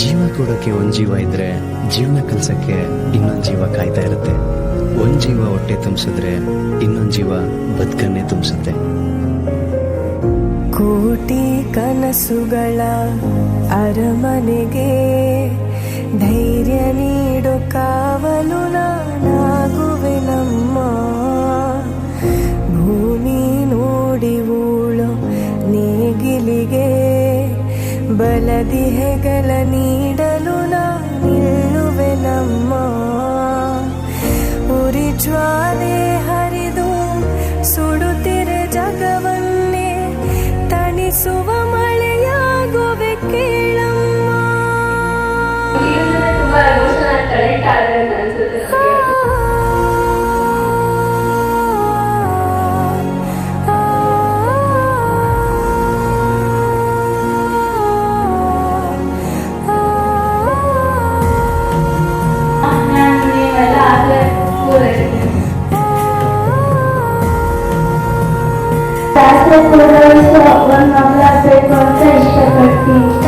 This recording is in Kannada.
ಜೀವ ಕೊಡೋಕೆ ಒಂದ್ ಜೀವ ಇದ್ರೆ ಜೀವನ ಕಲ್ಸಕ್ಕೆ ಇನ್ನೊಂದ್ ಜೀವ ಕಾಯ್ತಾ ಇರುತ್ತೆ. ಒಂದ್ ಜೀವ ಹೊಟ್ಟೆ ತುಂಬಿಸಿದ್ರೆ ಇನ್ನೊಂದ್ ಜೀವ ಬದುಕನ್ನೇ ತುಂಬಿಸುತ್ತೆ. ಕೋಟಿ ಕನಸುಗಳ ಅರಮನೆಗೆ ಧೈರ್ಯ ನೀಡು ಕಾವಲು ನಾನಾಗುವೆ ನಮ್ಮ. ಭೂಮಿ ನೋಡಿ ಉಳೋ ನೇಗಿಲಿಗೆ ಬಲದಿ ಹೆಗಲ ನೀಡಲು ನಿಲ್ಲುವೆ ನಮ್ಮ. ಉರಿ ಜ್ವಾಲೆ ಹರಿದು ಸುಡುತ್ತಿರೆ ಜಗವನ್ನೇ ತಣಿಸುವ ಮಳೆಯಾಗುವೆ ಕೇಳಮ್ಮ. ಶಾಸ್ತ್ರ ಪೂರೈಸುವ ಒಂದು ಮಗಳಾಗಬೇಕು ಅಂತ ಇಷ್ಟಪಡ್ತೀನಿ.